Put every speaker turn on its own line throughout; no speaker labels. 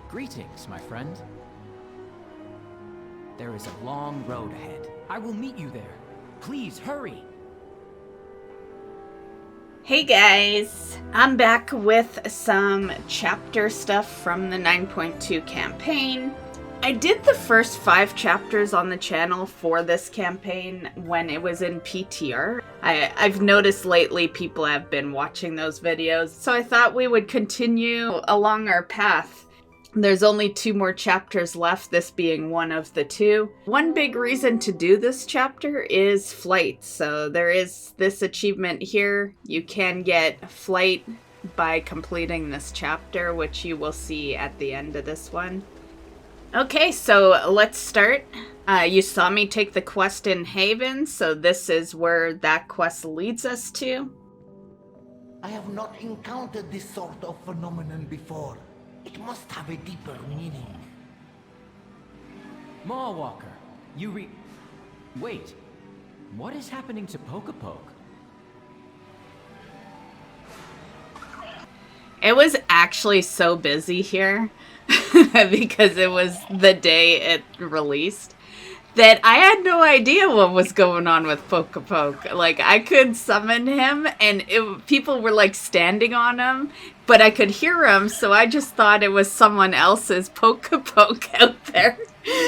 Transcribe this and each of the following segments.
Greetings, my friend. There is a long road ahead. I will meet you there. Please, hurry!
Hey guys, I'm back with some chapter stuff from the 9.2 campaign. I did the first 5 chapters on the channel for this campaign when it was in PTR. I've noticed lately people have been watching those videos, so I thought we would continue along our path. There's only 2 more chapters left, this being one of the 2. One big reason to do this chapter is flight. So there is this achievement here. You can get flight by completing this chapter, which you will see at the end of this one. Okay, so let's start. You saw me take the quest in Haven, so this is where that quest leads us to.
I have not encountered this sort of phenomenon before. It must have a deeper meaning.
Mawwalker, Wait. What is happening to Pocopoc?
It was actually so busy here because it was the day it released that I had no idea what was going on with Pocopoc. Like, I could summon him and people were like standing on him, but I could hear him, so I just thought it was someone else's Pocopoc out there.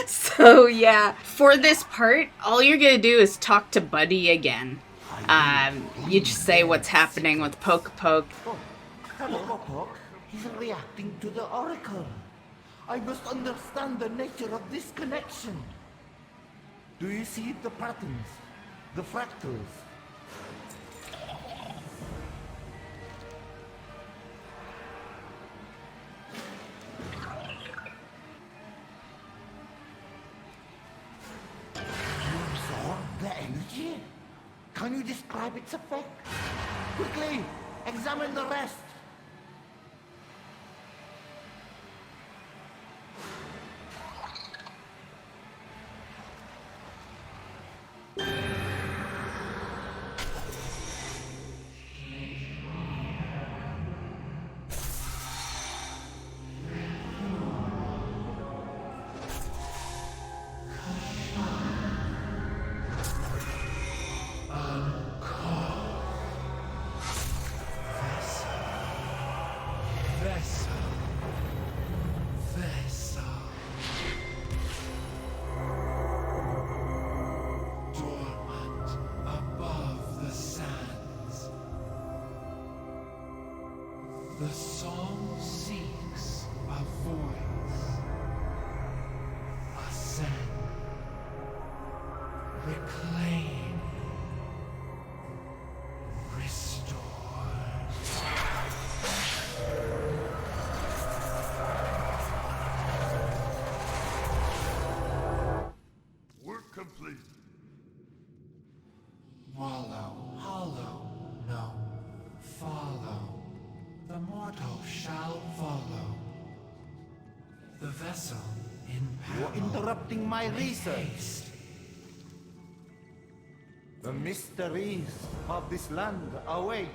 So yeah, for this part, all you're gonna do is talk to Buddy again. You just say what's happening with Pocopoc.
Pocopoc is reacting to the Oracle. I must understand the nature of this connection. Do you see the patterns? The fractals? You absorb the energy? Can you describe its effect? Quickly, examine the rest.
The song seeks a voice. Ascend. Reclaim. Restore.
Work complete.
Wallow, hollow, no, follow. The mortal shall follow. The vessel in peril.
You're interrupting my research.
Haste.
The mysteries of this land await.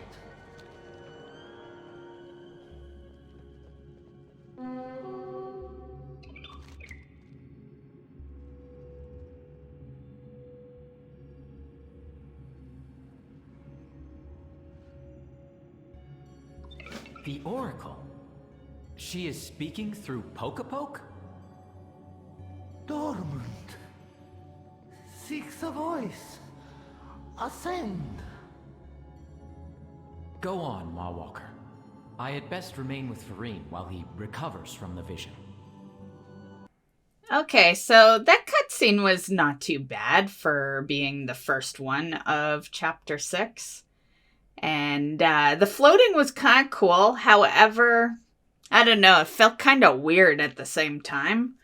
The Oracle? She is speaking through Pocopoc?
Dormant. Seeks a voice. Ascend.
Go on, Mawwalker. I had best remain with Farine while he recovers from the vision.
Okay, so that cutscene was not too bad for being the first one of Chapter 6. And the floating was kind of cool. However, I don't know, it felt kind of weird at the same time.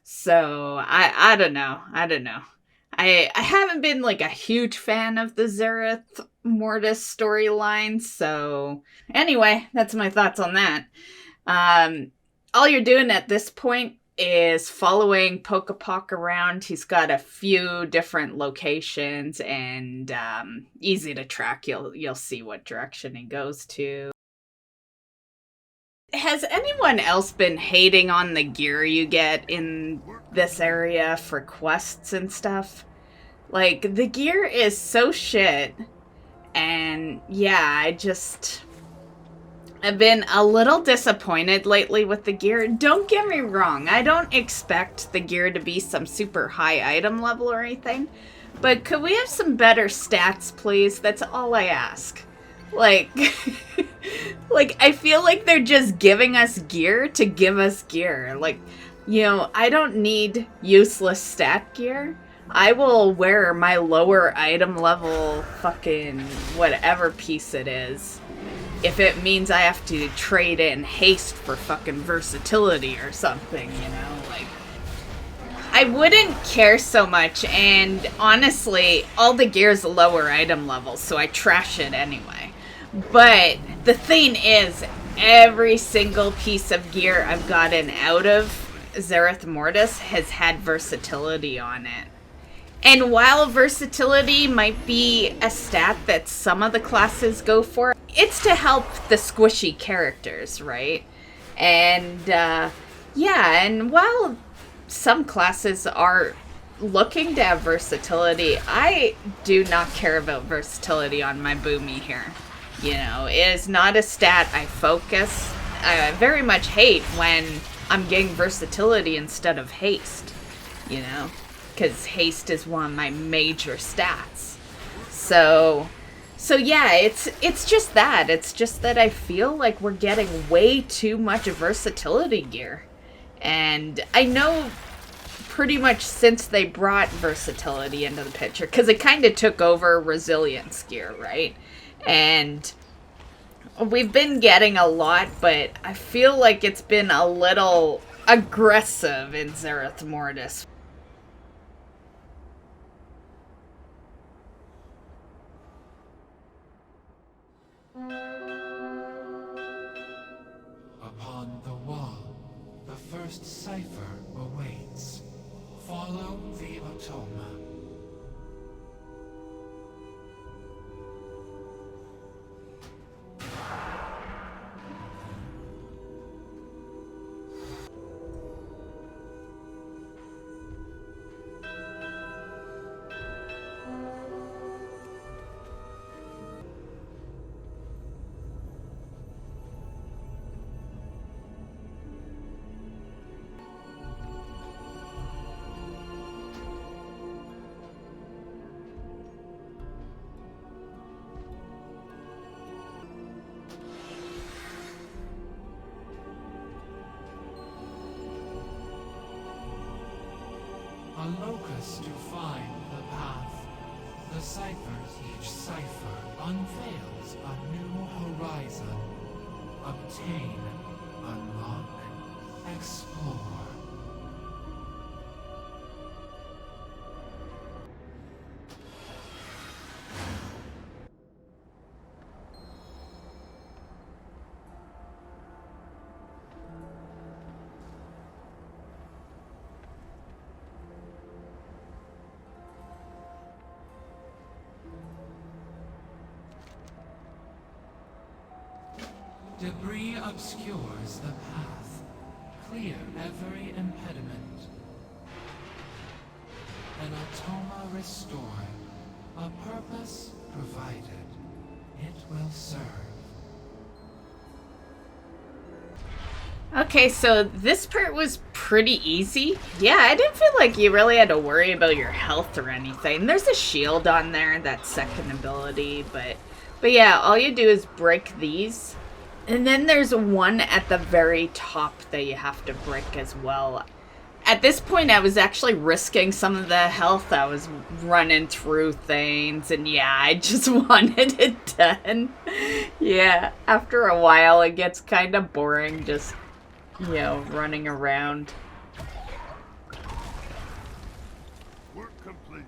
So, I don't know. I haven't been like a huge fan of the Zereth Mortis storyline. So, anyway, that's my thoughts on that. All you're doing at this point is following Pocopoc around. He's got a few different locations and easy to track. You'll see what direction he goes to. Has anyone else been hating on the gear you get in this area for quests and stuff? Like, the gear is so shit. And yeah, I've been a little disappointed lately with the gear. Don't get me wrong, I don't expect the gear to be some super high item level or anything. But could we have some better stats, please? That's all I ask. Like, like, I feel like they're just giving us gear to give us gear. Like, you know, I don't need useless stat gear. I will wear my lower item level fucking whatever piece it is if it means I have to trade in haste for fucking versatility or something, you know? Like, I wouldn't care so much, and honestly, all the gear's lower item level, so I trash it anyway. But the thing is, every single piece of gear I've gotten out of Zereth Mortis has had versatility on it. And while versatility might be a stat that some of the classes go for, it's to help the squishy characters, right? And yeah, and while some classes are looking to have versatility, I do not care about versatility on my boomy here. You know, it is not a stat I focus. I very much hate when I'm getting versatility instead of haste, you know, because haste is one of my major stats. So yeah, it's just that. It's just that I feel like we're getting way too much versatility gear. And I know pretty much since they brought versatility into the picture, because it kind of took over resilience gear, right? And we've been getting a lot, but I feel like it's been a little aggressive in Zereth Mortis.
Upon the wall, the first cipher awaits. Follow the automa. A locus to find the path. The ciphers each cipher unveils a new horizon. Obtain, unlock, explore. Debris obscures the path. Clear every impediment. An automa restored. A purpose provided. It will serve.
Okay, so this part was pretty easy. Yeah, I didn't feel like you really had to worry about your health or anything. There's a shield on there, that second ability, but yeah, all you do is break these. And then there's one at the very top that you have to break as well. At this point, I was actually risking some of the health. I was running through things, and yeah, I just wanted it done. Yeah, after a while, it gets kind of boring just, you know, running around.
Work complete.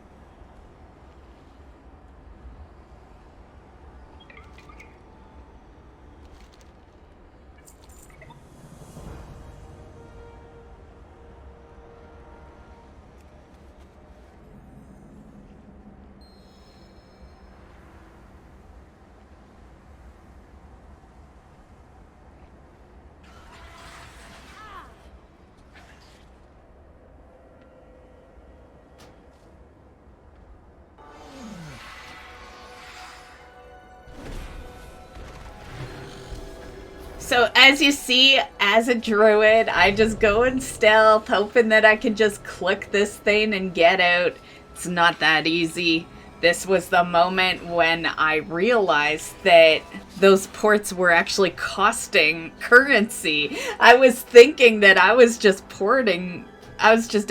So as you see, as a druid, I just go in stealth, hoping that I can just click this thing and get out. It's not that easy. This was the moment when I realized that those ports were actually costing currency. I was thinking that I was just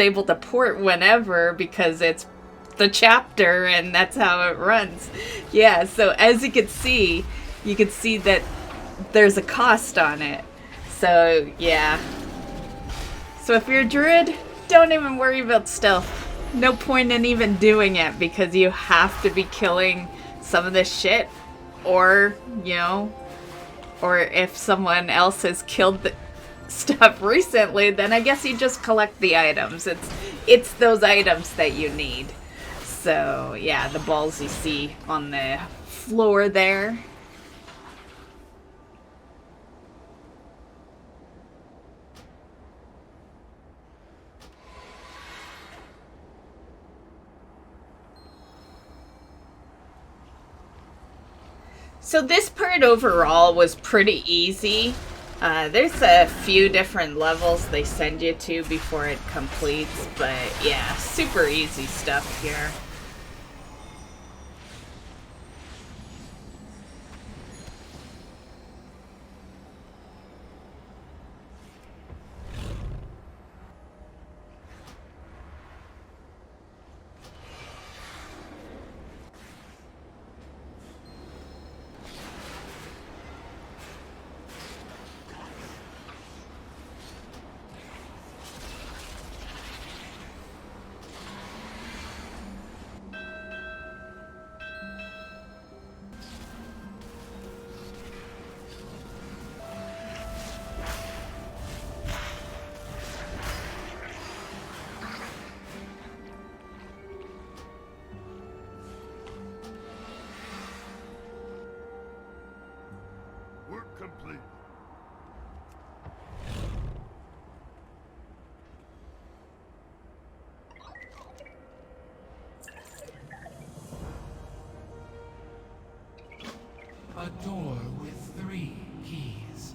able to port whenever because it's the chapter and that's how it runs. Yeah, so as you can see that there's a cost on it. So, yeah. So if you're a druid, don't even worry about stealth. No point in even doing it because you have to be killing some of this shit. Or, you know, or if someone else has killed the stuff recently, then I guess you just collect the items. It's those items that you need. So, yeah, the balls you see on the floor there. So this part overall was pretty easy. There's a few different levels they send you to before it completes, but yeah, super easy stuff here.
Work complete.
A door with 3 keys.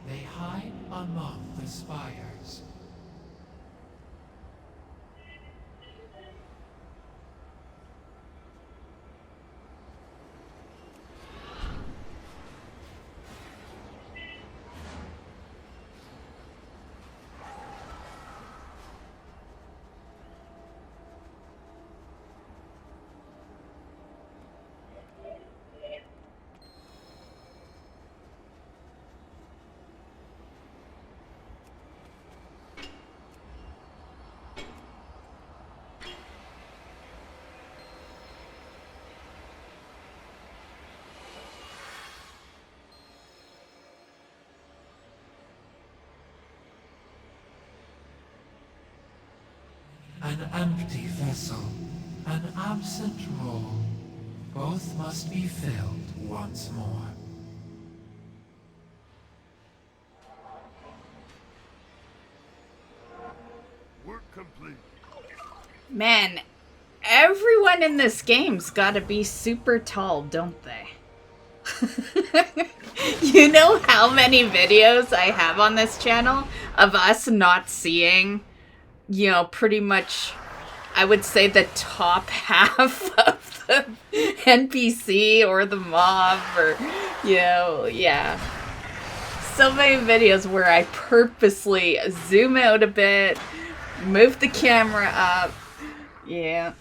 They hide among the spires. An empty vessel, an absent role. Both must be filled once more.
Work complete.
Man, everyone in this game's gotta be super tall, don't they? You know how many videos I have on this channel of us not seeing, you know, pretty much, I would say the top half of the NPC or the mob or, you know, yeah. So many videos where I purposely zoom out a bit, move the camera up, yeah.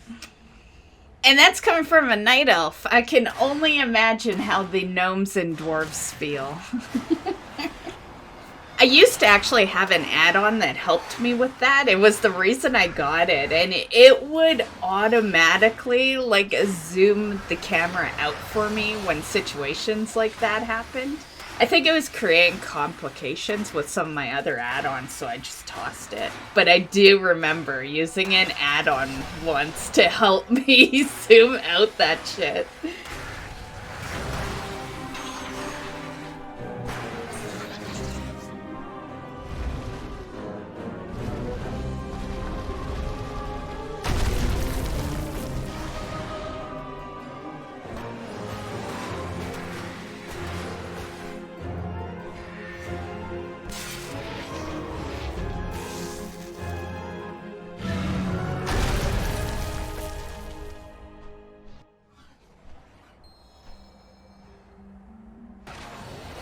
And that's coming from a night elf. I can only imagine how the gnomes and dwarves feel. I used to actually have an add-on that helped me with that. It was the reason I got it. And it would automatically, like, zoom the camera out for me when situations like that happened. I think it was creating complications with some of my other add-ons, so I just tossed it. But I do remember using an add-on once to help me zoom out that shit.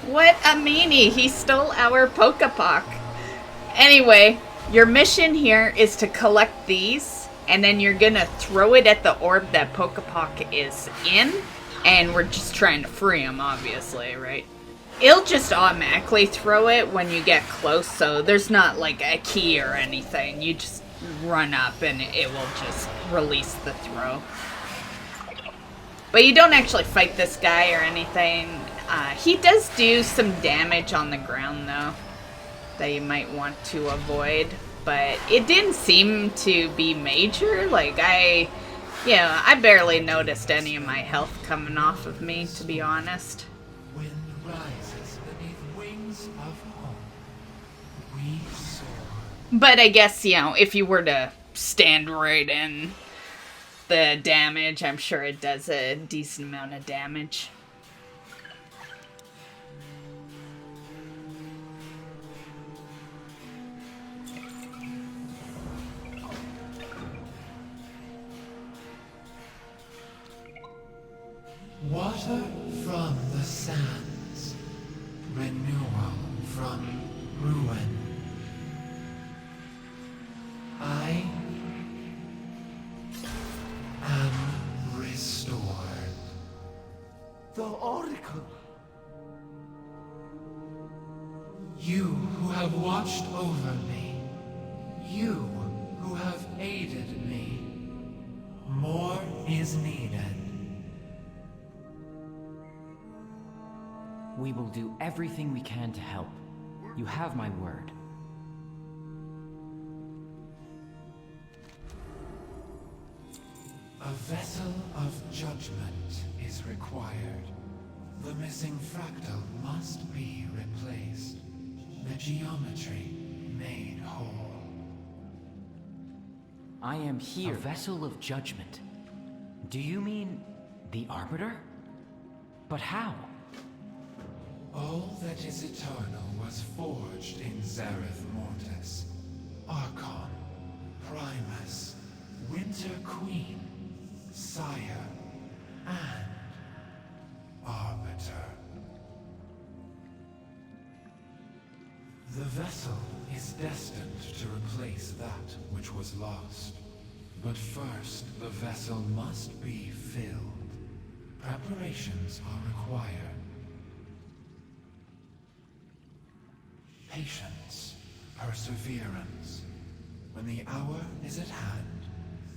What a meanie. He stole our Pocopoc. Anyway, your mission here is to collect these, and then you're gonna throw it at the orb that Pocopoc is in, and we're just trying to free him, obviously, right? It'll just automatically throw it when you get close, so there's not like a key or anything. You just run up and it will just release the throw. But you don't actually fight this guy or anything. He does do some damage on the ground, though, that you might want to avoid. But it didn't seem to be major. Like, I barely noticed any of my health coming off of me, to be honest.
Wind rises beneath wings of home. We soar.
But I guess, if you were to stand right in the damage, I'm sure it does a decent amount of damage.
Water from the sands, renewal from ruin. I am restored.
The Oracle.
You who have watched over me, you who have aided me, more is needed.
We will do everything we can to help. You have my word.
A vessel of judgment is required. The missing fractal must be replaced. The geometry made whole.
I am here. A vessel of judgment. Do you mean the Arbiter? But how?
All that is eternal was forged in Zereth Mortis. Archon, Primus, Winter Queen, Sire, and Arbiter. The vessel is destined to replace that which was lost. But first, the vessel must be filled. Preparations are required. Patience, perseverance. When the hour is at hand,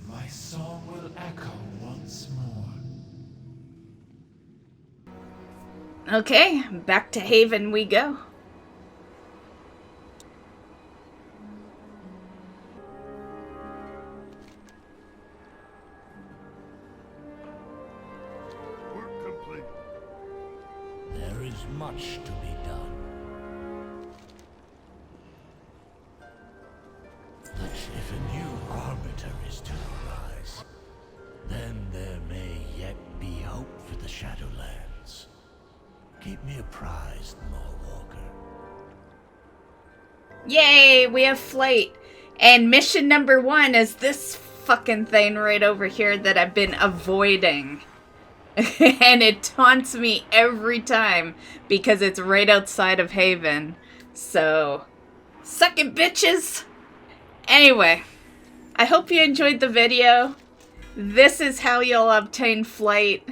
my song will echo once more.
Okay, back to Haven we go.
Work complete.
There is much to be done. But if a new arbiter is to arise, then there may yet be hope for the Shadowlands. Keep me apprised, Walker.
Yay, we have flight. And mission number 1 is this fucking thing right over here that I've been avoiding. And it taunts me every time because it's right outside of Haven. So, suck it, bitches! Anyway, I hope you enjoyed the video. This is how you'll obtain flight.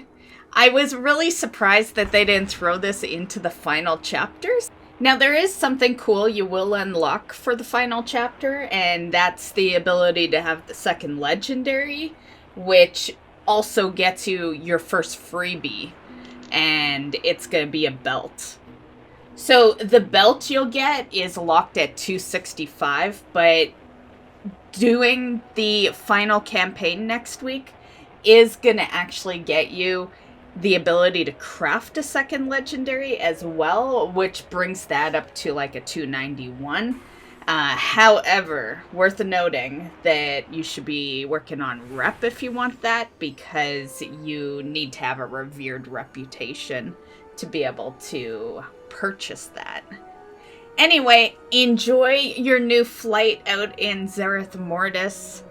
I was really surprised that they didn't throw this into the final chapters. Now, there is something cool you will unlock for the final chapter, and that's the ability to have the second legendary, which also gets you your first freebie, and it's going to be a belt. So the belt you'll get is locked at 265, but doing the final campaign next week is going to actually get you the ability to craft a second legendary as well, which brings that up to like a 291. However, worth noting that you should be working on rep if you want that, because you need to have a revered reputation to be able to purchase that. Anyway, enjoy your new flight out in Zereth Mortis,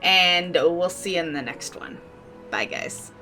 and we'll see you in the next one. Bye, guys.